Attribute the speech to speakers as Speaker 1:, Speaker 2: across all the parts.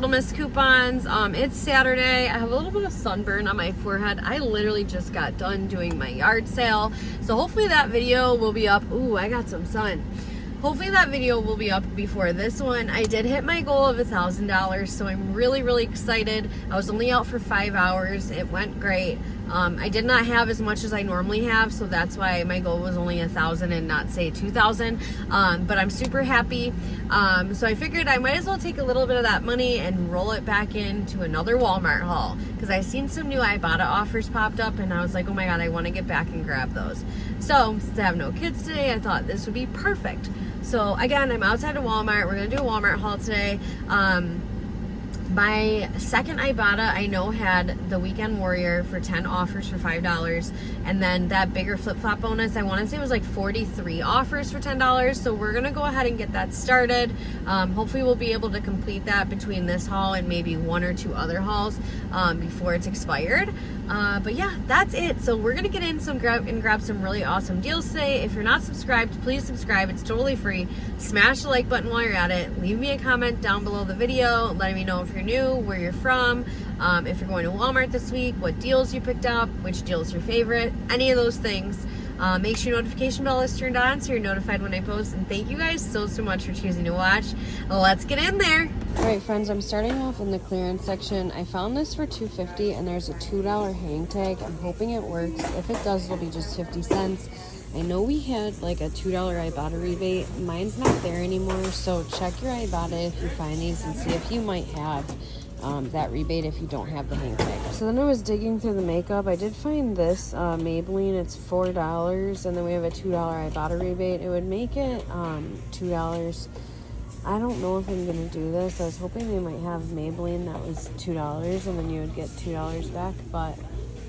Speaker 1: Little Miss coupons. It's Saturday. I have a little bit of sunburn on my forehead. I literally just got done doing my yard sale. So hopefully that video will be up. Ooh, I got some sun. Hopefully that video will be up before this one. I did hit my goal of $1,000, so I'm really, really excited. I was only out for 5 hours. It went great. I did not have as much as I normally have, so that's why my goal was only 1,000 and not say 2,000. But I'm super happy. So I figured I might as well take a little bit of that money and roll it back into another Walmart haul, because I seen some new Ibotta offers popped up and I was like, oh my God, I want to get back and grab those. So since I have no kids today, I thought this would be perfect. So again, I'm outside of Walmart. We're gonna do a Walmart haul today. My second Ibotta I know had the Weekend Warrior for 10 offers for $5, and then that bigger flip-flop bonus, I want to say it was like 43 offers for $10. So we're gonna go ahead and get that started. Hopefully we'll be able to complete that between this haul and maybe 1 or 2 other hauls before it's expired. But yeah, that's it. So we're gonna get in some grab some really awesome deals today. If you're not subscribed, please subscribe. It's totally free. Smash the like button while you're at it. Leave me a comment down below the video letting me know if you're new, where you're from, if you're going to Walmart this week, what deals you picked up, which deal is your favorite, any of those things. Make sure your notification bell is turned on so you're notified when I post. And thank you guys so much for choosing to watch. Let's get in there. All right, friends, I'm starting off in the clearance section. I found this for $2.50 and there's a $2 hang tag. I'm hoping it works. If it does, it'll be just 50 cents. I know we had like a $2 Ibotta rebate. Mine's not there anymore, so check your Ibotta if you find these and see if you might have that rebate if you don't have the hang tag. So then I was digging through the makeup. I did find this Maybelline. It's $4, and then we have a $2 Ibotta rebate. It would make it $2. I don't know if I'm gonna do this. I was hoping they might have Maybelline that was $2 and then you would get $2 back, but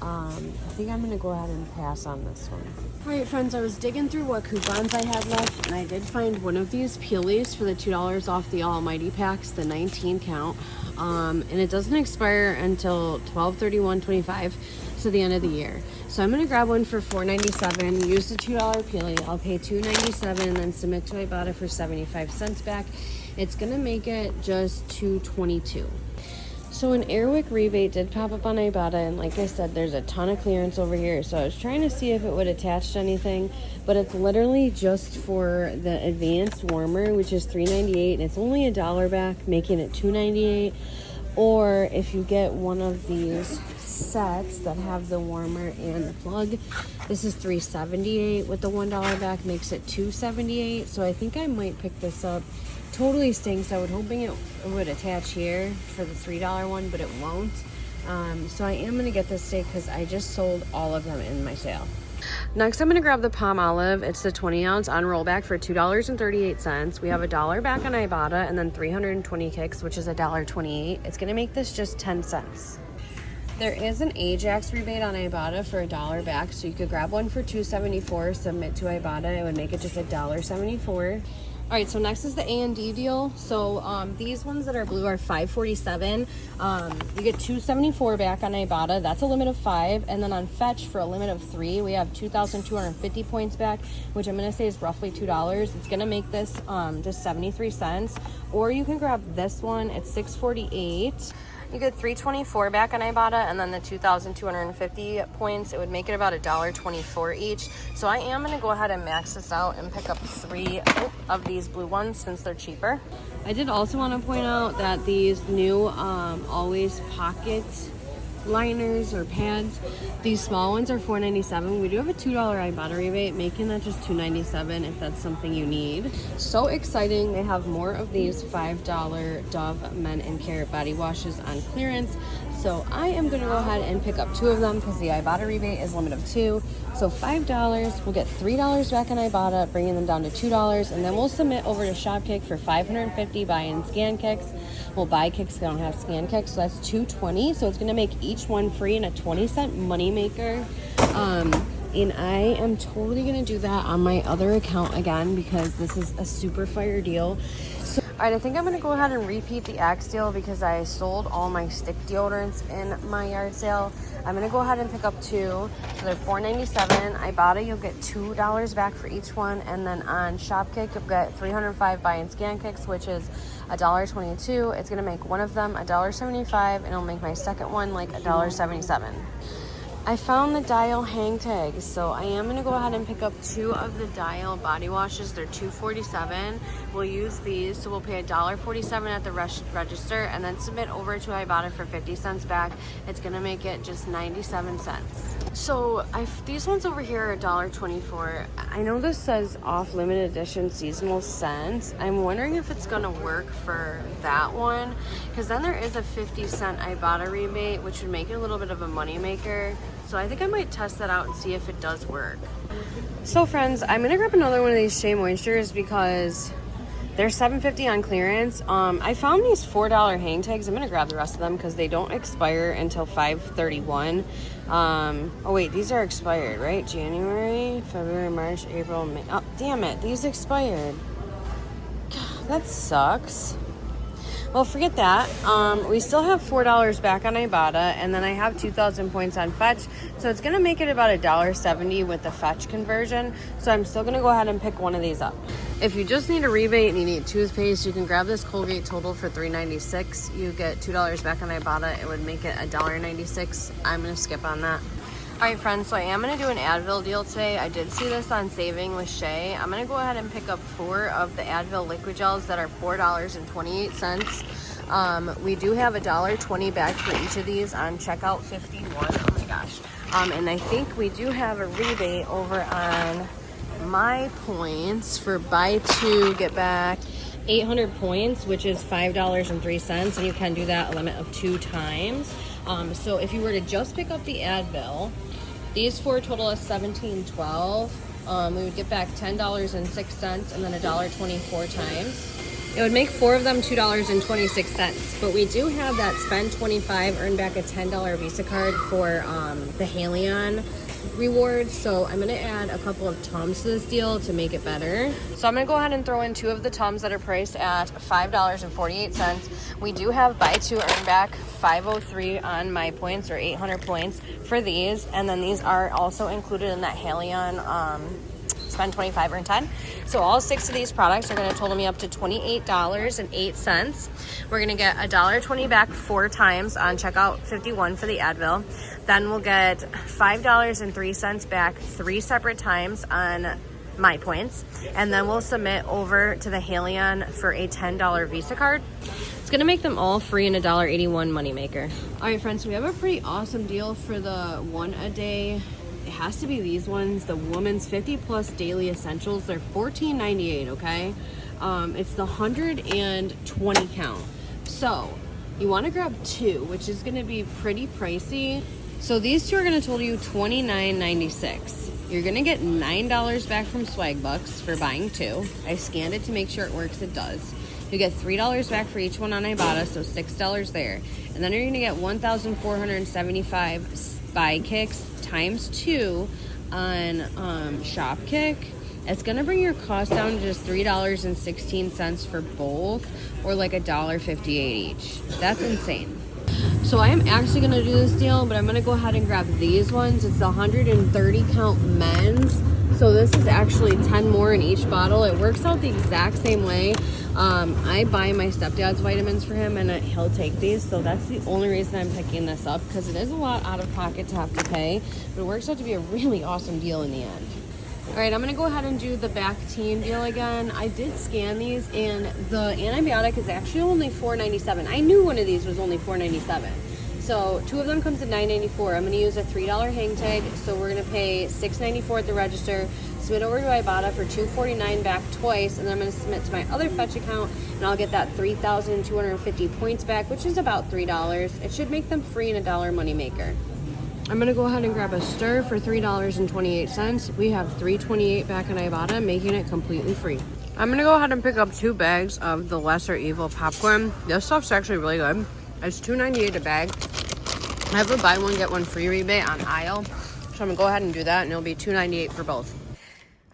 Speaker 1: I think I'm gonna go ahead and pass on this one. All right, friends, I was digging through what coupons I had left, and I did find one of these peelies for the $2 off the Almighty packs, the 19 count. And it doesn't expire until 12/31/25, so the end of the year. So I'm gonna grab one for $4.97, use the $2 peelie. I'll pay $2.97 and then submit to Ibotta for 75 cents back. It's gonna make it just $2.22. So an Airwick rebate did pop up on Ibotta, and like I said, there's a ton of clearance over here. So I was trying to see if it would attach to anything, but it's literally just for the advanced warmer, which is $3.98, and it's only $1 back, making it $2.98. Or if you get one of these sets that have the warmer and the plug, this is $3.78 with the $1 back, makes it $2.78. So I think I might pick this up. Totally stinks. I was hoping it would attach here for the $3 one, but it won't. So I am gonna get this today because I just sold all of them in my sale. Next, I'm gonna grab the Palm Olive. It's the 20 ounce on rollback for $2.38. We have $1 back on Ibotta and then 320 kicks, which is $1.28. It's gonna make this just 10 cents. There is an Ajax rebate on Ibotta for $1 back, so you could grab one for $2.74, submit to Ibotta. It would make it just $1.74. All right, so next is the A&D deal. So these ones that are blue are $5.47. You get $2.74 back on Ibotta. That's a limit of 5. And then on Fetch for a limit of 3, we have 2,250 points back, which I'm gonna say is roughly $2. It's gonna make this just 73 cents. Or you can grab this one, it's $6.48. You get $3.24 back on Ibotta, and then the 2,250 points, it would make it about $1.24 each. So I am gonna go ahead and max this out and pick up 3 of these blue ones since they're cheaper. I did also want to point out that these new Always Pocket liners or pads, these small ones are $4.97. We do have a $2 Ibotta rebate, making that just $2.97 if that's something you need. So exciting. They have more of these $5 Dove Men and Carrot body washes on clearance. So I am going to go ahead and pick up 2 of them because the Ibotta rebate is limit of 2. So $5, we'll get $3 back on Ibotta, bringing them down to $2, and then we'll submit over to Shopkick for 550 buy and scan kicks. We'll buy kicks if they don't have scan kicks, so that's $2.20. So it's gonna make each one free and a 20-cent money maker. And I am totally gonna do that on my other account again because this is a super fire deal. So All right, I think I'm gonna go ahead and repeat the Axe deal because I sold all my stick deodorants in my yard sale. I'm gonna go ahead and pick up 2. So they're $4.97. Ibotta, you'll get $2 back for each one. And then on Shopkick, you'll get 305 buy and scan kicks, which is $1.22. It's gonna make one of them $1.75, and it'll make my second one like $1.77. I found the Dial hang tags, so I am gonna go ahead and pick up 2 of the Dial body washes. They're $2.47. We'll use these, so we'll pay $1.47 at the register and then submit over to Ibotta for 50 cents back. It's gonna make it just 97 cents. So these ones over here are $1.24. I know this says off limited edition seasonal scents. I'm wondering if it's gonna work for that one, because then there is a 50-cent Ibotta rebate, which would make it a little bit of a money maker. So I think I might test that out and see if it does work. So friends, I'm gonna grab another one of these Shea Moistures because they're $7.50 on clearance. I found these $4 hang tags. I'm gonna grab the rest of them because they don't expire until 5/31. Oh wait, these are expired, right? January, February, March, April, May. Oh, damn it, these expired. God, that sucks. Well, forget that. We still have $4 back on Ibotta, and then I have 2,000 points on Fetch, so it's gonna make it about $1.70 with the Fetch conversion. So I'm still gonna go ahead and pick one of these up. If you just need a rebate and you need toothpaste, you can grab this Colgate Total for $3.96. You get $2 back on Ibotta. It would make it $1.96. I'm gonna skip on that. All right, friends, so I am gonna do an Advil deal today. I did see this on Saving with Shay. I'm gonna go ahead and pick up 4 of the Advil liquid gels that are $4.28. We do have $1.20 back for each of these on checkout 51. Oh my gosh. And I think we do have a rebate over on my points for buy 2, get back 800 points, which is $5.03, and you can do that a limit of 2 times. So if you were to just pick up the Advil, these 4 total is $17.12. We would get back $10.06 and then $1.24 times. It would make 4 of them $2.26. But we do have that spend 25, earn back a $10 Visa card for the Halion rewards. So I'm gonna add a couple of Tums to this deal to make it better. So I'm gonna go ahead and throw in 2 of the Tums that are priced at $5.48. We do have buy 2 earn back 503 on my points, or 800 points for these, and then these are also included in that Halion spend 25 earn 10. So all 6 of these products are going to total me up to $28.08. We're going to get $1.20 back 4 times on checkout 51 for the Advil. Then we'll get $5.03 back 3 separate times on my points, and then we'll submit over to the Halion for a $10 Visa card. It's gonna make them all free and a $1.81 moneymaker. All right, friends, so we have a pretty awesome deal for the 1 a day. It has to be these ones, the Woman's 50 Plus Daily Essentials. They're $14.98, okay? It's the 120 count. So you wanna grab 2, which is gonna be pretty pricey. So these 2 are gonna total you $29.96. You're gonna get $9 back from Swag Bucks for buying 2. I scanned it to make sure it works, it does. You get $3 back for each one on Ibotta, so $6 there. And then you're gonna get 1,475 buy kicks times 2 on Shopkick. It's gonna bring your cost down to just $3.16 for both, or like $1.58 each. That's insane. So I am actually gonna do this deal, but I'm gonna go ahead and grab these ones. It's the 130 count men's. So this is actually 10 more in each bottle. It works out the exact same way. I buy my stepdad's vitamins for him, and he'll take these. So that's the only reason I'm picking this up, because it is a lot out of pocket to have to pay, but it works out to be a really awesome deal in the end. All right, I'm gonna go ahead and do the Bactine deal again. I did scan these, and the antibiotic is actually only $4.97. I knew one of these was only $4.97. So 2 of them comes at $9.94. I'm gonna use a $3 hang tag, so we're gonna pay $6.94 at the register, submit over to Ibotta for $2.49 back twice, and then I'm gonna submit to my other Fetch account, and I'll get that 3,250 points back, which is about $3. It should make them free and a $1 moneymaker. I'm gonna go ahead and grab a stir for $3.28. We have $3.28 back on Ibotta, making it completely free. I'm gonna go ahead and pick up 2 bags of the Lesser Evil popcorn. This stuff's actually really good. It's $2.98 a bag. I have a buy 1 get 1 free rebate on aisle, so I'm gonna go ahead and do that, and it'll be $2.98 for both.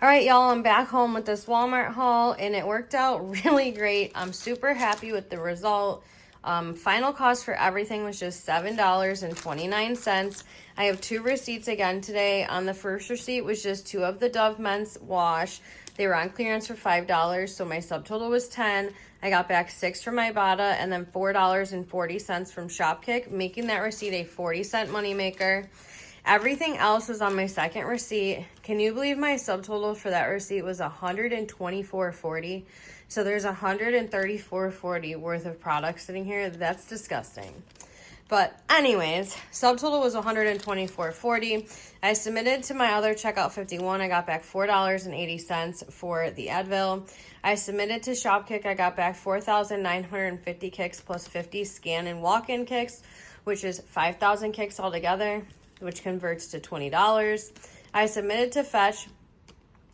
Speaker 1: All right, y'all, I'm back home with this Walmart haul, and it worked out really great. I'm super happy with the result. Final cost for everything was just $7.29. I have 2 receipts again today. On the first receipt was just 2 of the Dove Men's Wash. They were on clearance for $5, so my subtotal was $10. I got back 6 from Ibotta and then $4.40 from Shopkick, making that receipt a 40-cent moneymaker. Everything else was on my second receipt. Can you believe my subtotal for that receipt was $124.40? So there's $134.40 worth of products sitting here. That's disgusting. But anyways, subtotal was $124.40. I submitted to my other checkout 51. I got back $4.80 for the Advil. I submitted to Shopkick. I got back 4,950 kicks plus 50 scan and walk-in kicks, which is 5,000 kicks altogether, which converts to $20. I submitted to Fetch.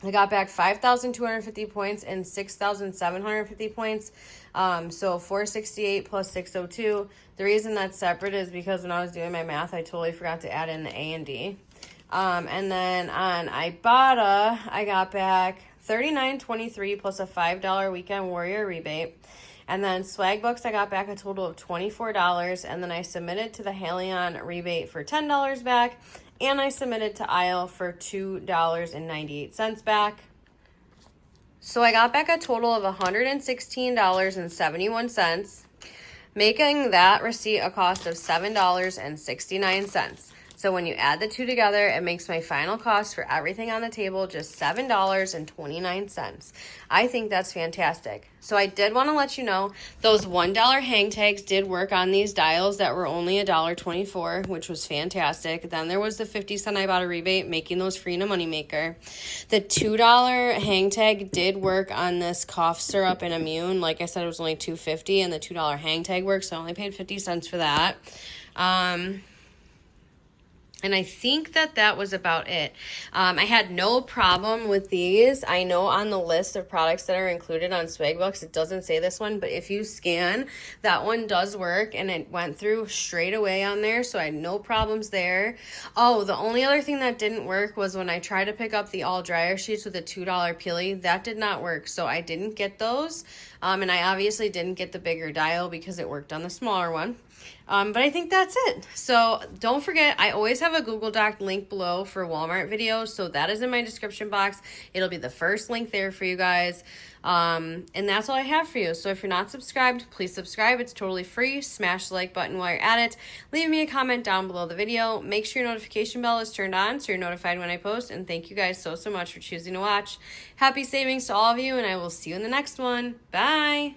Speaker 1: I got back 5,250 points and 6,750 points. So 468 plus 602. The reason that's separate is because when I was doing my math, I totally forgot to add in the A and D. And then on Ibotta, I got back $39.23 plus a $5 Weekend Warrior rebate. And then Swag Books, I got back a total of $24. And then I submitted to the Halion rebate for $10 back. And I submitted to Aisle for $2.98 back. So I got back a total of $116.71, making that receipt a cost of $7.69. So when you add the two together, it makes my final cost for everything on the table just $7.29. I think that's fantastic. So I did want to let you know those $1 hang tags did work on these dials that were only $1.24, which was fantastic. Then there was the 50-cent Ibotta rebate, making those free and a moneymaker. The $2 hang tag did work on this cough syrup and Immune. Like I said, it was only $2.50, and the $2 hang tag worked, so I only paid 50 cents for that. And I think that was about it. I had no problem with these. I know on the list of products that are included on Swagbucks, it doesn't say this one, but if you scan, that one does work, and it went through straight away on there, so I had no problems there. Oh, the only other thing that didn't work was when I tried to pick up the all dryer sheets with a $2 Peely. That did not work, so I didn't get those. And I obviously didn't get the bigger dial because it worked on the smaller one. But I think that's it. So don't forget, I always have a Google Doc link below for Walmart videos. So that is in my description box. It'll be the first link there for you guys. And that's all I have for you. So if you're not subscribed, please subscribe. It's totally free. Smash the like button while you're at it. Leave me a comment down below the video. Make sure your notification bell is turned on so you're notified when I post. And thank you guys so much for choosing to watch. Happy savings to all of you, and I will see you in the next one. Bye.